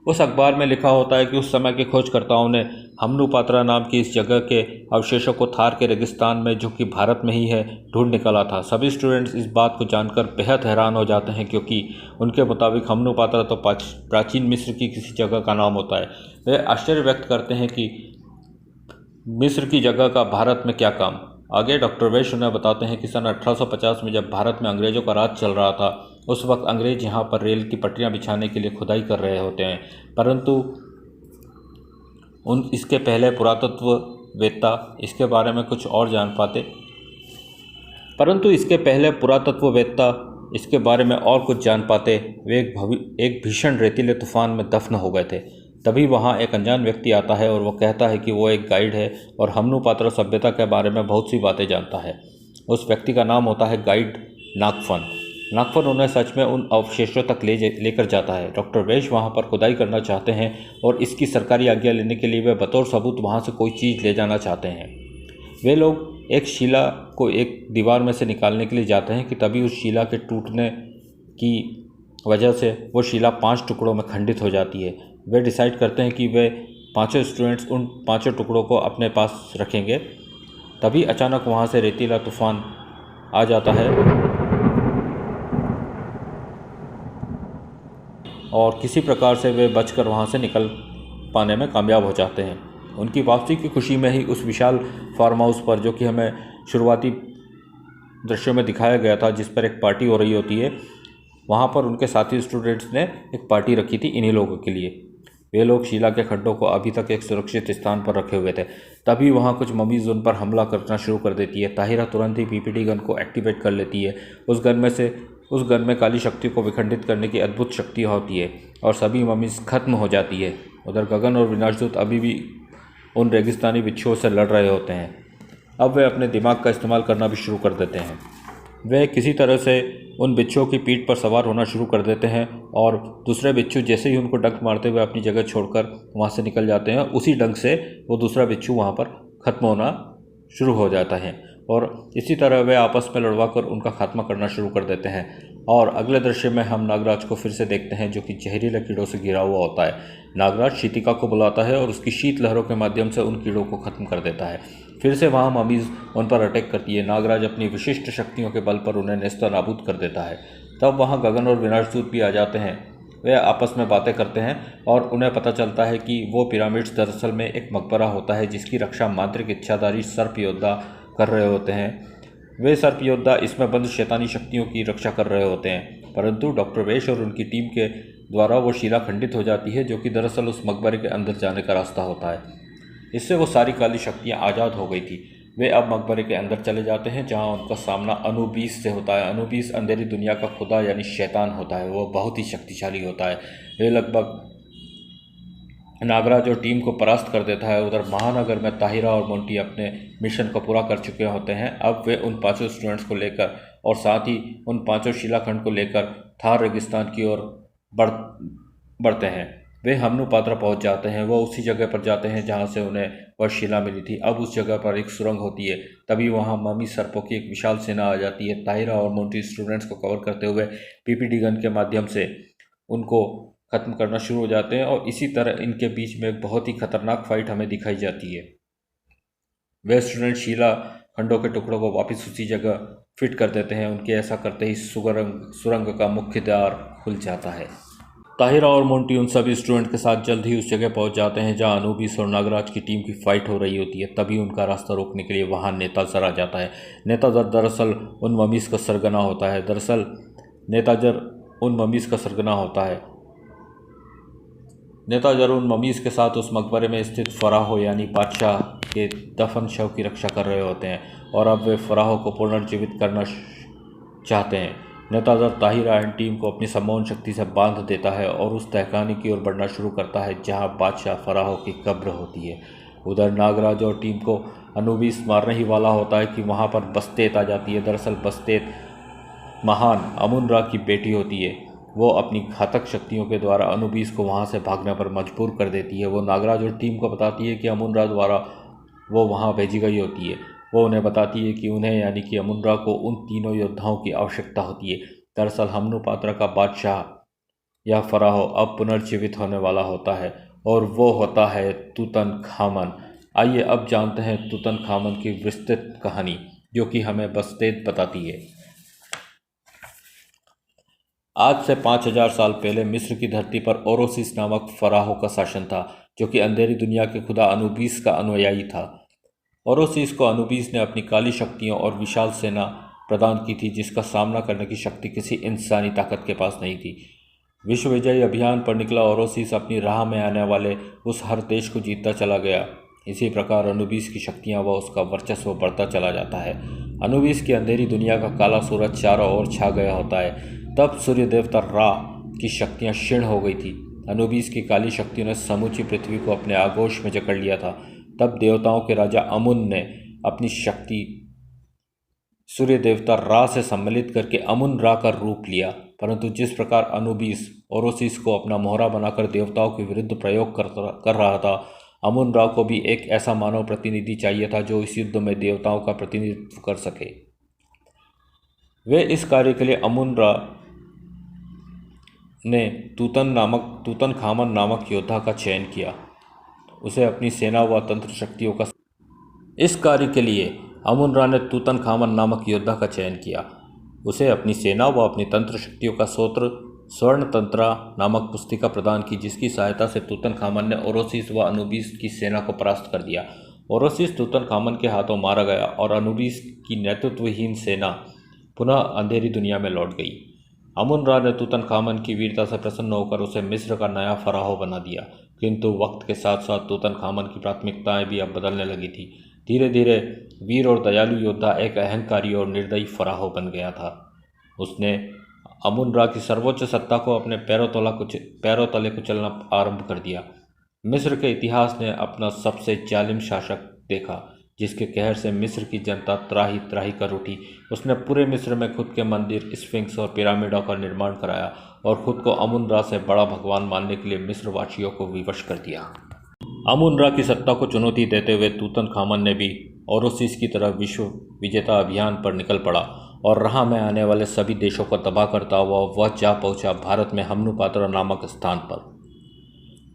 उस अखबार में लिखा होता है कि उस समय के खोजकर्ताओं ने हमनू-पात्रा नाम की इस जगह के अवशेषों को थार के रेगिस्तान में, जो कि भारत में ही है, ढूंढ निकाला था। सभी स्टूडेंट्स इस बात को जानकर बेहद हैरान हो जाते हैं, क्योंकि उनके मुताबिक हमनू-पात्रा तो प्राचीन मिस्र की किसी जगह का नाम होता है। वे आश्चर्य व्यक्त करते हैं कि मिस्र की जगह का भारत में क्या काम। आगे डॉक्टर वैश उन्हें बताते हैं कि सन 1850 में जब भारत में अंग्रेज़ों का राज चल रहा था, उस वक्त अंग्रेज़ यहाँ पर रेल की पटरियाँ बिछाने के लिए खुदाई कर रहे होते हैं, परंतु इसके पहले पुरातत्ववेत्ता इसके बारे में कुछ और जान पाते वे एक भीषण रेतीले तूफान में दफन हो गए थे। तभी वहाँ एक अनजान व्यक्ति आता है और वो कहता है कि वो एक गाइड है और हमनू-पात्रा सभ्यता के बारे में बहुत सी बातें जानता है। उस व्यक्ति का नाम होता है गाइड नागफन। नागफन उन्हें सच में उन अवशेषों तक लेकर जाता है। डॉक्टर वैश वहाँ पर खुदाई करना चाहते हैं और इसकी सरकारी आज्ञा लेने के लिए वे बतौर सबूत वहाँ से कोई चीज़ ले जाना चाहते हैं। वे लोग एक शिला को एक दीवार में से निकालने के लिए जाते हैं कि तभी उस शिला के टूटने की वजह से वो शिला 5 टुकड़ों में खंडित हो जाती है। वे डिसाइड करते हैं कि वे पांचों स्टूडेंट्स उन 5 टुकड़ों को अपने पास रखेंगे। तभी अचानक वहाँ से रेतीला तूफान आ जाता है और किसी प्रकार से वे बचकर वहाँ से निकल पाने में कामयाब हो जाते हैं। उनकी वापसी की खुशी में ही उस विशाल फार्म हाउस पर, जो कि हमें शुरुआती दृश्यों में दिखाया गया था, जिस पर एक पार्टी हो रही होती है, वहाँ पर उनके साथी स्टूडेंट्स ने एक पार्टी रखी थी इन्हीं लोगों के लिए। वे लोग शिला के खड्डों को अभी तक एक सुरक्षित स्थान पर रखे हुए थे। तभी वहाँ कुछ ममीज़ उन पर हमला करना शुरू कर देती है। ताहिरा तुरंत ही पीपीटी गन को एक्टिवेट कर लेती है। उस गन में काली शक्ति को विखंडित करने की अद्भुत शक्ति होती है और सभी ममीज़ खत्म हो जाती है। उधर गगन और विनाशदूत अभी भी उन रेगिस्तानी बिच्छुओं से लड़ रहे होते हैं। अब वे अपने दिमाग का इस्तेमाल करना भी शुरू कर देते हैं। वे किसी तरह से उन बिच्छुओं की पीठ पर सवार होना शुरू कर देते हैं और दूसरे बिच्छू जैसे ही उनको डंक मारते हुए अपनी जगह छोड़कर वहाँ से निकल जाते हैं, उसी डंक से वो दूसरा बिच्छू वहाँ पर ख़त्म होना शुरू हो जाता है और इसी तरह वे आपस में लड़वा कर उनका खात्मा करना शुरू कर देते हैं। और अगले दृश्य में हम नागराज को फिर से देखते हैं, जो कि जहरीले कीड़ों से घिरा हुआ होता है। नागराज शीतिका को बुलाता है और उसकी शीत लहरों के माध्यम से उन कीड़ों को ख़त्म कर देता है। फिर से वहाँ ममीज़ उन पर अटैक करती है। नागराज अपनी विशिष्ट शक्तियों के बल पर उन्हें नेस्तनाबूद कर देता है। तब वहाँ गगन और विनाशदूत भी आ जाते हैं। वे आपस में बातें करते हैं और उन्हें पता चलता है कि वो पिरामिड्स दरअसल में एक मकबरा होता है, जिसकी रक्षा मांत्रिक इच्छाधारी सर्प योद्धा कर रहे होते हैं। वे सर्प योद्धा इसमें बंद शैतानी शक्तियों की रक्षा कर रहे होते हैं, परंतु डॉक्टर वैश और उनकी टीम के द्वारा वो शिला खंडित हो जाती है, जो कि दरअसल उस मकबरे के अंदर जाने का रास्ता होता है। इससे वो सारी काली शक्तियाँ आज़ाद हो गई थी। वे अब मकबरे के अंदर चले जाते हैं, जहाँ उनका सामना अनुबीस से होता है। अनुबीस अंधेरी दुनिया का खुदा यानी शैतान होता है। वो बहुत ही शक्तिशाली होता है। वे लगभग नागराज और टीम को परास्त कर देता है। उधर महानगर में ताहिरा और मोंटी अपने मिशन को पूरा कर चुके होते हैं। अब वे उन 5 स्टूडेंट्स को लेकर और साथ ही उन 5 शिलाखंड को लेकर थार रेगिस्तान की ओर बढ़ते हैं। वे हमनू-पात्रा पहुंच जाते हैं। वो उसी जगह पर जाते हैं जहां से उन्हें वह शिला मिली थी। अब उस जगह पर एक सुरंग होती है। तभी वहां मम्मी सर्पों की एक विशाल सेना आ जाती है। ताहिरा और मोंटी स्टूडेंट्स को कवर करते हुए पीपीडी गन के माध्यम से उनको ख़त्म करना शुरू हो जाते हैं और इसी तरह इनके बीच में एक बहुत ही खतरनाक फाइट हमें दिखाई जाती है। वे स्टूडेंट शिला खंडों के टुकड़ों को वापस उसी जगह फिट कर देते हैं। उनके ऐसा करते ही सुरंग का मुख्य द्वार खुल जाता है। ताहिरा और मोंटी उन सभी स्टूडेंट के साथ जल्द ही उस जगह पहुंच जाते हैं जहां अनुबीस और नागराज की टीम की फाइट हो रही होती है। तभी उनका रास्ता रोकने के लिए वहां नेताजर आ जाता है। नेताजर दरअसल उन ममीज़ का सरगना होता है। नेताजर उन ममीज़ के साथ उस मकबरे में स्थित फराहो यानी बादशाह के दफन शव की रक्षा कर रहे होते हैं और अब वे फराहो को पुनर्जीवित करना चाहते हैं। नेताजर ताहिरा एंड टीम को अपनी सम्मोहन शक्ति से बांध देता है और उस तहखाने की ओर बढ़ना शुरू करता है जहां बादशाह फराहो की कब्र होती है। उधर नागराज और टीम को अनुबीस मारने ही वाला होता है कि वहां पर बस्तेत आ जाती है। दरअसल बस्तेत महान अमुन-रा की बेटी होती है। वो अपनी घातक शक्तियों के द्वारा अनुबीस को वहाँ से भागने पर मजबूर कर देती है। वो नागराज और टीम को बताती है कि अमुन-रा द्वारा वो वहाँ भेजी गई होती है। वो उन्हें बताती है कि उन्हें यानी कि अमुन-रा को उन तीनों योद्धाओं की आवश्यकता होती है। दरअसल हमनू-पात्रा का बादशाह यह फराहो अब पुनर्जीवित होने वाला होता है और वो होता है तूतनखामन। आइए अब जानते हैं तूतनखामन की विस्तृत कहानी, जो कि हमें बस्तेत बताती है। आज से 5000 साल पहले मिस्र की धरती पर ओरोसिस नामक फराहो का शासन था, जो कि अंधेरी दुनिया के खुदा अनुबीस का अनुयायी था। ओरोसिस को अनुबीस ने अपनी काली शक्तियों और विशाल सेना प्रदान की थी, जिसका सामना करने की शक्ति किसी इंसानी ताकत के पास नहीं थी। विश्व विजयी अभियान पर निकला ओरोसिस अपनी राह में आने वाले उस हर देश को जीतता चला गया। इसी प्रकार अनुबीस की शक्तियां व उसका वर्चस्व बढ़ता चला जाता है। अनुबीस की अंधेरी दुनिया का काला सूरज चारों ओर छा गया होता है। तब सूर्य देवता रा की शक्तियां क्षीण हो गई थी। अनुबीस की काली शक्तियों ने समूची पृथ्वी को अपने आगोश में जकड़ लिया था। तब देवताओं के राजा अमुन ने अपनी शक्ति सूर्य देवता रा से सम्मिलित करके अमुन रा का रूप लिया। परंतु जिस प्रकार अनुबीस ओरोसिस को अपना मोहरा बनाकर देवताओं के विरुद्ध प्रयोग कर रहा था, अमुन रा को भी एक ऐसा मानव प्रतिनिधि चाहिए था जो इस युद्ध में देवताओं का प्रतिनिधित्व कर सके। वे इस कार्य के लिए अमुन रा ने तूतनखामन नामक योद्धा का चयन किया। उसे अपनी सेना व तंत्र शक्तियों का इस कार्य के लिए अमुन रा ने तूतनखामन नामक योद्धा का चयन किया। उसे अपनी सेना व अपनी तंत्र शक्तियों का सोत्र स्वर्ण तंत्रा नामक पुस्तिका प्रदान की, जिसकी सहायता से तूतनखामन ने ओरोसिस व अनुबीस की सेना को परास्त कर दिया। ओरोसिस तूतनखामन के हाथों मारा गया और अनुबीस की नेतृत्वहीन सेना पुनः अंधेरी दुनिया में लौट गई। अमुन रा ने तूतनखामन की वीरता से प्रसन्न होकर उसे मिस्र का नया फराहो बना दिया। किंतु वक्त के साथ साथ तूतनखामन की प्राथमिकताएं भी अब बदलने लगी थी। धीरे धीरे वीर और दयालु योद्धा एक अहंकारी और निर्दयी फराहो बन गया था। उसने अमुन रा की सर्वोच्च सत्ता को अपने पैरों तले कुचलना आरंभ कर दिया। मिस्र के इतिहास ने अपना सबसे जालिम शासक देखा, जिसके कहर से मिस्र की जनता त्राही त्राही कर उठी। उसने पूरे मिस्र में खुद के मंदिर, स्फिंक्स और पिरामिडों का निर्माण कराया और खुद को अमुन रा से बड़ा भगवान मानने के लिए मिस्र वासियों को विवश कर दिया। अमुन रा की सत्ता को चुनौती देते हुए तूतनखामन ने भी ओरोसिस की तरह विश्व विजेता अभियान पर निकल पड़ा और राह में आने वाले सभी देशों को तबाह करता हुआ वह जा पहुंचा भारत में हमनुपात्रा नामक स्थान पर।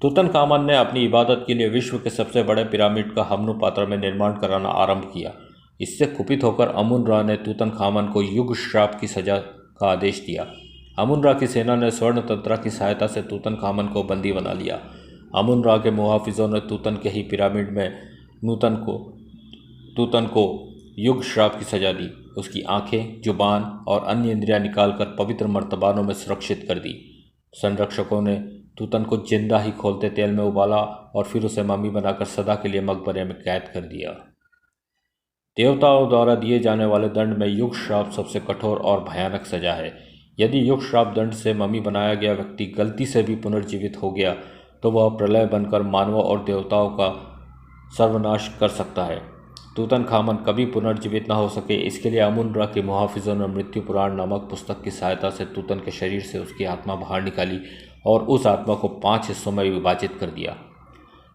तूतनखामन ने अपनी इबादत के लिए विश्व के सबसे बड़े पिरामिड का हमनुपात्रा में निर्माण कराना आरंभ किया। इससे कुपित होकर अमुन रा ने तूतनखामन को युग श्राप की सजा का आदेश दिया। अमुन रा की सेना ने स्वर्ण तंत्रा की सहायता से तूतनखामन को बंदी बना लिया। अमुन रा के मुहाफिजों ने तूतन के ही पिरामिड में तूतन को युग श्राप की सजा दी। उसकी आंखें, जुबान और अन्य इंद्रियां निकालकर पवित्र मर्तबानों में सुरक्षित कर दी। संरक्षकों ने तूतन को जिंदा ही खोलते तेल में उबाला और फिर उसे मम्मी बनाकर सदा के लिए मकबरे में कैद कर दिया। देवताओं द्वारा दिए जाने वाले दंड में युग श्राप सबसे कठोर और भयानक सजा है। यदि युग श्राप दंड से मम्मी बनाया गया व्यक्ति गलती से भी पुनर्जीवित हो गया तो वह प्रलय बनकर मानवों और देवताओं का सर्वनाश कर सकता है। तूतनखामन कभी पुनर्जीवित न हो सके, इसके लिए अमुन रा के मुहाफिजों ने मृत्यु पुराण नामक पुस्तक की सहायता से तूतन के शरीर से उसकी आत्मा बाहर निकाली और उस आत्मा को 5 हिस्सों में विभाजित कर दिया।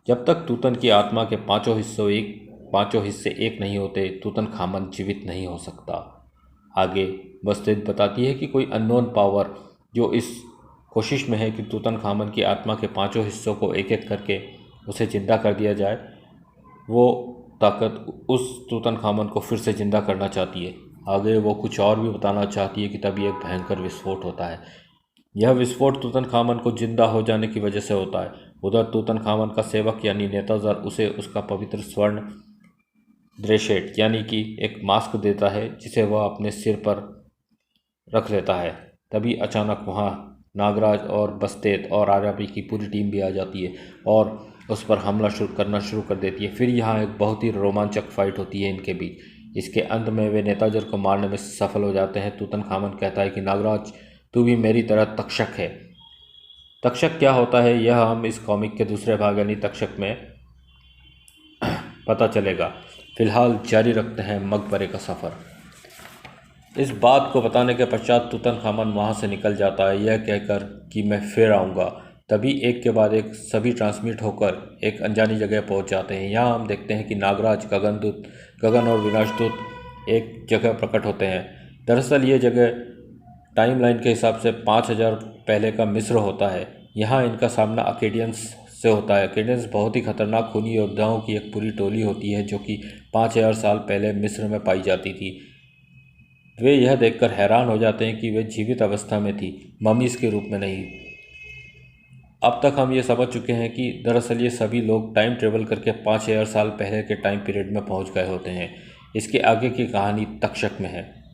जब तक तूतन की आत्मा के पांचों हिस्से एक नहीं होते, तूतनखामन जीवित नहीं हो सकता। आगे बस्तेत बताती है कि कोई अननोन पावर जो इस कोशिश में है कि तूतनखामन की आत्मा के 5 हिस्सों को एक एक करके उसे जिंदा कर दिया जाए, वो ताकत उस तूतनखामन को फिर से जिंदा करना चाहती है। आगे वो कुछ और भी बताना चाहती है कि तभी एक भयंकर विस्फोट होता है। यह विस्फोट तूतनखामन को जिंदा हो जाने की वजह से होता है। उधर तूतनखामन का सेवक यानी नेताज़र उसे उसका पवित्र स्वर्ण द्रेशेट यानी कि एक मास्क देता है, जिसे वह अपने सिर पर रख लेता है। तभी अचानक वहाँ नागराज और बस्तेत और आर्याबी की पूरी टीम भी आ जाती है और उस पर हमला करना शुरू कर देती है। फिर यहाँ एक बहुत ही रोमांचक फाइट होती है इनके बीच। इसके अंत में वे नेताज़र को मारने में सफल हो जाते हैं। तूतनखामन कहता है कि नागराज, तू भी मेरी तरह तक्षक है। तक्षक क्या होता है यह हम इस कॉमिक के दूसरे भाग यानी तक्षक में पता चलेगा। फिलहाल जारी रखते हैं मकबरे का सफ़र। इस बात को बताने के पश्चात तूतनखामन वहाँ से निकल जाता है, यह कहकर कि मैं फिर आऊँगा। तभी एक के बाद एक सभी ट्रांसमिट होकर एक अनजानी जगह पहुँच जाते हैं। यहाँ हम देखते हैं कि नागराज, गगन और विनाशदूत एक जगह प्रकट होते हैं। दरअसल ये जगह टाइमलाइन के हिसाब से 5000 पहले का मिस्र होता है। यहाँ इनका सामना अकेडियंस से होता है। अकेडियंस बहुत ही खतरनाक खूनी योद्धाओं की एक पूरी टोली होती है जो कि 5000 साल पहले मिस्र में पाई जाती थी। वे यह देखकर हैरान हो जाते हैं कि वे जीवित अवस्था में थी, ममीज़ के रूप में नहीं। अब तक हम ये समझ चुके हैं कि दरअसल ये सभी लोग टाइम ट्रेवल करके 5000 साल पहले के टाइम पीरियड में पहुंच गए होते हैं। इसके आगे की कहानी तक्षक में है।